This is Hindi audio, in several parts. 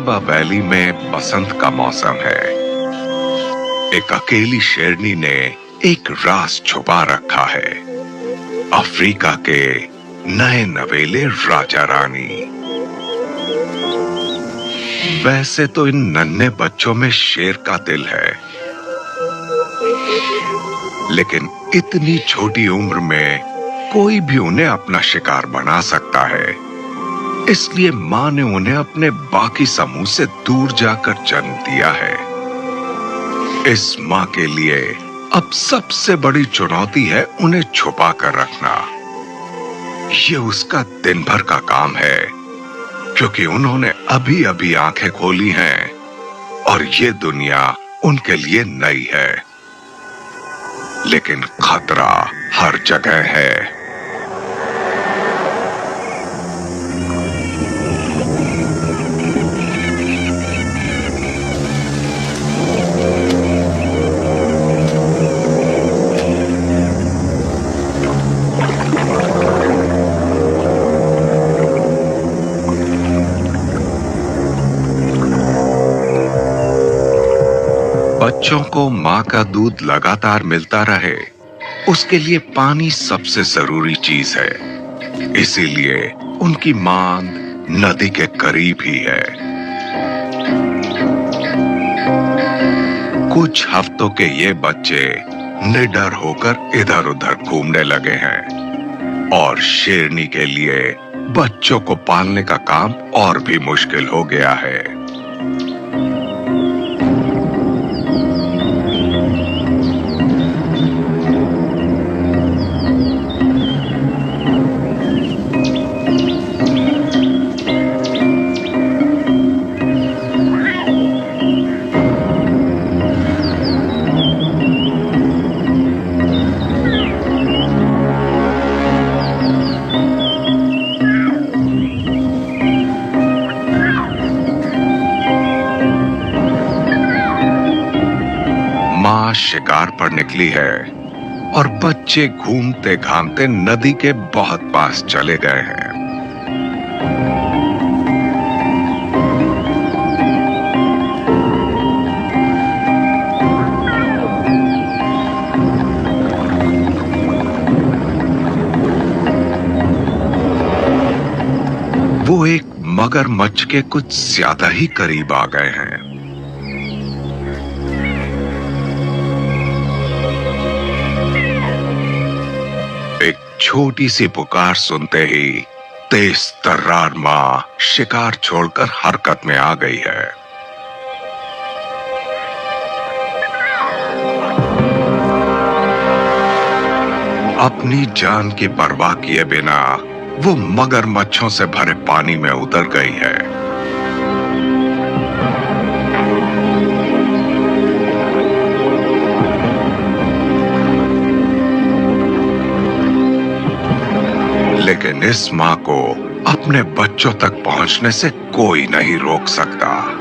शेबा वैली में बसंत का मौसम है। एक अकेली शेरनी ने एक राज छुपा रखा है। अफ्रीका के नए नवेले राजा रानी। वैसे तो इन नन्हे बच्चों में शेर का दिल है, लेकिन इतनी छोटी उम्र में कोई भी उन्हें अपना शिकार बना सकता है। इसलिए मां ने उन्हें अपने बाकी समूह से दूर जाकर जन्म दिया है। इस मां के लिए अब सबसे बड़ी चुनौती है उन्हें छुपा कर रखना। ये उसका दिन भर का काम है, क्योंकि उन्होंने अभी अभी आंखें खोली हैं और ये दुनिया उनके लिए नई है। लेकिन खतरा हर जगह है। बच्चों को मां का दूध लगातार मिलता रहे, उसके लिए पानी सबसे जरूरी चीज है। इसीलिए उनकी मांग नदी के करीब ही है। कुछ हफ्तों के ये बच्चे निडर होकर इधर-उधर घूमने लगे हैं और शेरनी के लिए बच्चों को पालने का काम और भी मुश्किल हो गया है। मां शिकार पर निकली है और बच्चे घूमते घामते नदी के बहुत पास चले गए हैं। वो एक मगरमच्छ के कुछ ज्यादा ही करीब आ गए हैं। छोटी सी पुकार सुनते ही तेज तर्रार मां शिकार छोड़कर हरकत में आ गई है। अपनी जान की परवाह किए बिना वो मगरमच्छों से भरे पानी में उतर गई है। लेकिन इस मां को अपने बच्चों तक पहुंचने से कोई नहीं रोक सकता।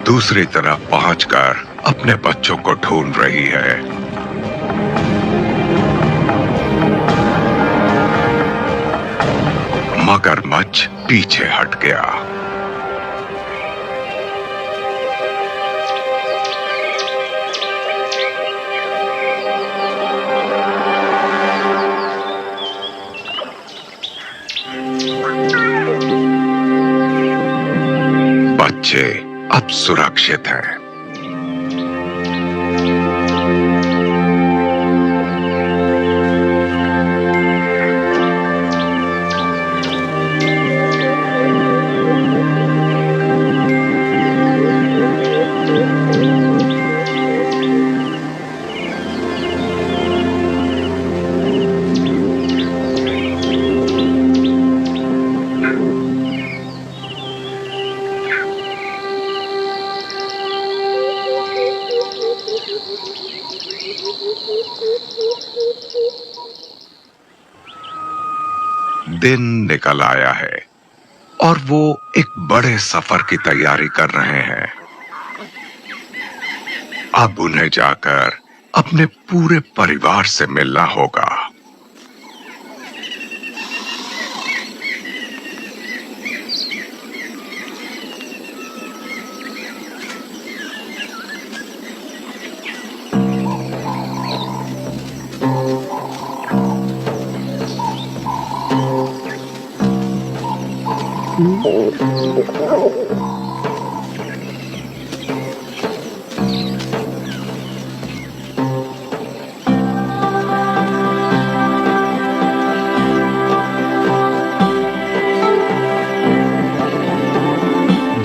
दूसरी तरफ पहुंचकर अपने बच्चों को ढूंढ रही है। मगरमच्छ पीछे हट गया। बच्चे अब सुरक्षित हैं। Thank you. दिन निकल आया है और वो एक बड़े सफर की तैयारी कर रहे हैं। अब उन्हें जाकर अपने पूरे परिवार से मिलना होगा।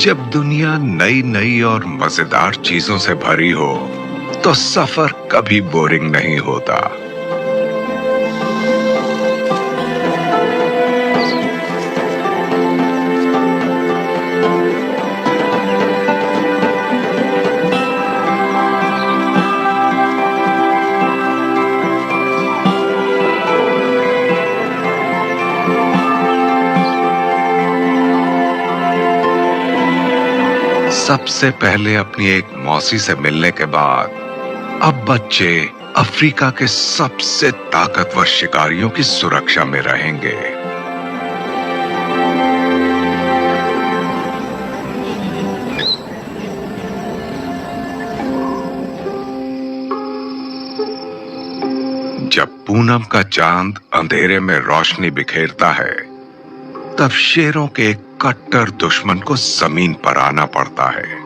जब दुनिया नई नई और मजेदार चीजों से भरी हो तो सफर कभी बोरिंग नहीं होता। सबसे पहले अपनी एक मौसी से मिलने के बाद अब बच्चे अफ्रीका के सबसे ताकतवर शिकारियों की सुरक्षा में रहेंगे। जब पूनम का चांद अंधेरे में रोशनी बिखेरता है, तब शेरों के एक कट्टर दुश्मन को जमीन पर आना पड़ता है।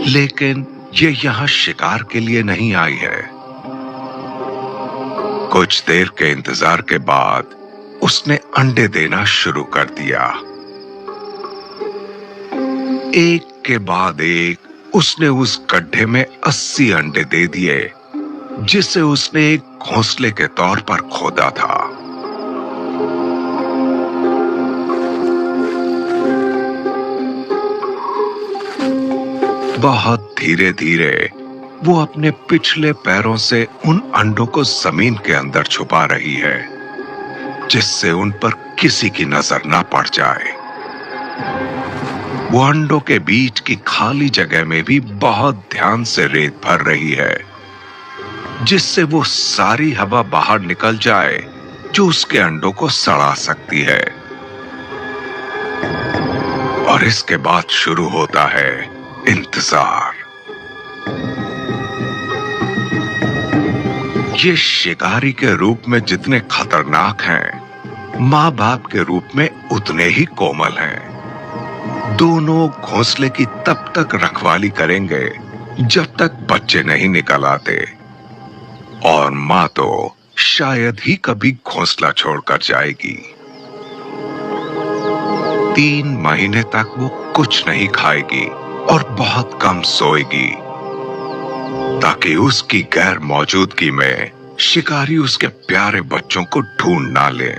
लेकिन ये यहां शिकार के लिए नहीं आई है। कुछ देर के इंतजार के बाद उसने अंडे देना शुरू कर दिया। एक के बाद एक उसने उस गड्ढे में 80 अंडे दे दिए, जिसे उसने एक घोंसले के तौर पर खोदा था। बहुत धीरे धीरे वो अपने पिछले पैरों से उन अंडों को जमीन के अंदर छुपा रही है, जिससे उन पर किसी की नजर ना पड़ जाए। वो अंडों के बीच की खाली जगह में भी बहुत ध्यान से रेत भर रही है, जिससे वो सारी हवा बाहर निकल जाए जो उसके अंडों को सड़ा सकती है। और इसके बाद शुरू होता है इंतजार। ये शिकारी के रूप में जितने खतरनाक हैं, माँ बाप के रूप में उतने ही कोमल हैं। दोनों घोंसले की तब तक रखवाली करेंगे जब तक बच्चे नहीं निकल आते, और माँ तो शायद ही कभी घोंसला छोड़कर जाएगी। 3 महीने तक वो कुछ नहीं खाएगी और बहुत कम सोएगी, ताकि उसकी गैर मौजूदगी में शिकारी उसके प्यारे बच्चों को ढूंढ ना ले।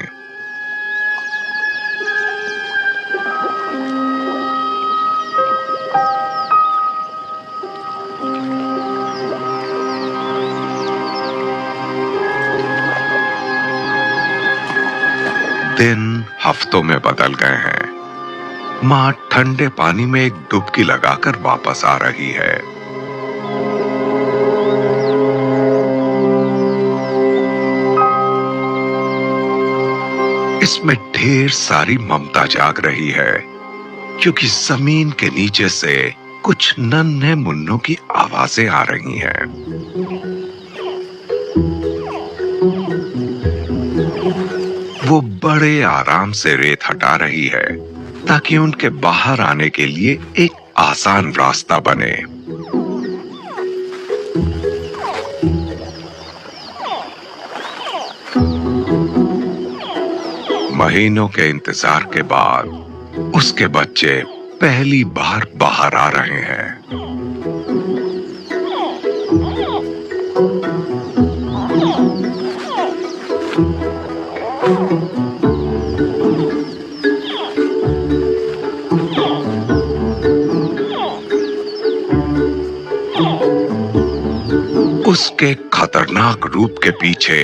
दिन हफ्तों में बदल गए हैं। माँ ठंडे पानी में एक डुबकी लगाकर वापस आ रही है। इसमें ढेर सारी ममता जाग रही है, क्योंकि जमीन के नीचे से कुछ नन्हे मुन्नों की आवाजें आ रही हैं। वो बड़े आराम से रेत हटा रही है, ताकि उनके बाहर आने के लिए एक आसान रास्ता बने। महीनों के इंतजार के बाद उसके बच्चे पहली बार बाहर आ रहे हैं। उसके खतरनाक रूप के पीछे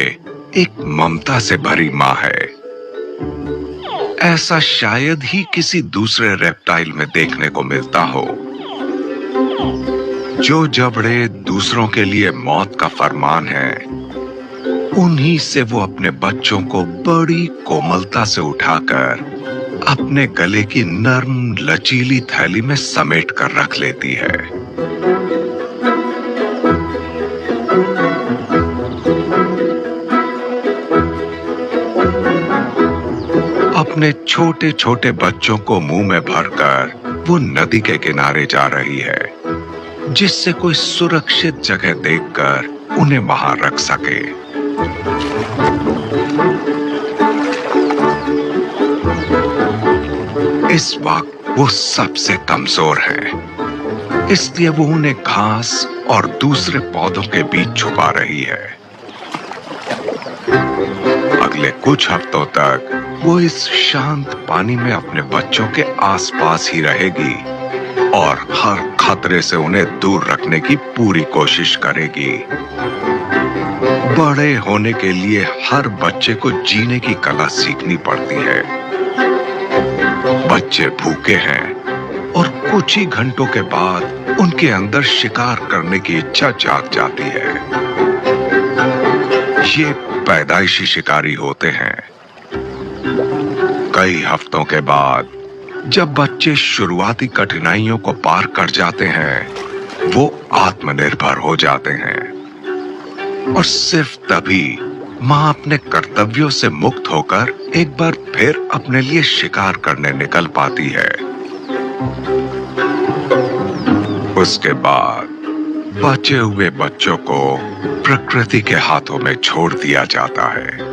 एक ममता से भरी माँ है। ऐसा शायद ही किसी दूसरे रेप्टाइल में देखने को मिलता हो। जो जबड़े दूसरों के लिए मौत का फरमान है, उन्हीं से वो अपने बच्चों को बड़ी कोमलता से उठाकर अपने गले की नर्म लचीली थैली में समेट कर रख लेती है। अपने छोटे छोटे बच्चों को मुंह में भरकर वो नदी के किनारे जा रही है, जिससे कोई सुरक्षित जगह देखकर उन्हें वहां रख सके। इस वक्त वो सबसे कमजोर है, इसलिए वो उन्हें घास और दूसरे पौधों के बीच छुपा रही है। अगले कुछ हफ्तों तक वो इस शांत पानी में अपने बच्चों के आसपास ही रहेगी और हर खतरे से उन्हें दूर रखने की पूरी कोशिश करेगी। बड़े होने के लिए हर बच्चे को जीने की कला सीखनी पड़ती है। बच्चे भूखे हैं और कुछ ही घंटों के बाद उनके अंदर शिकार करने की इच्छा जाग जाती है। ये पैदाइशी शिकारी होते हैं। कई हफ्तों के बाद जब बच्चे शुरुआती कठिनाइयों को पार कर जाते हैं, वो आत्मनिर्भर हो जाते हैं और सिर्फ तभी मां अपने कर्तव्यों से मुक्त होकर एक बार फिर अपने लिए शिकार करने निकल पाती है। उसके बाद बचे हुए बच्चों को प्रकृति के हाथों में छोड़ दिया जाता है।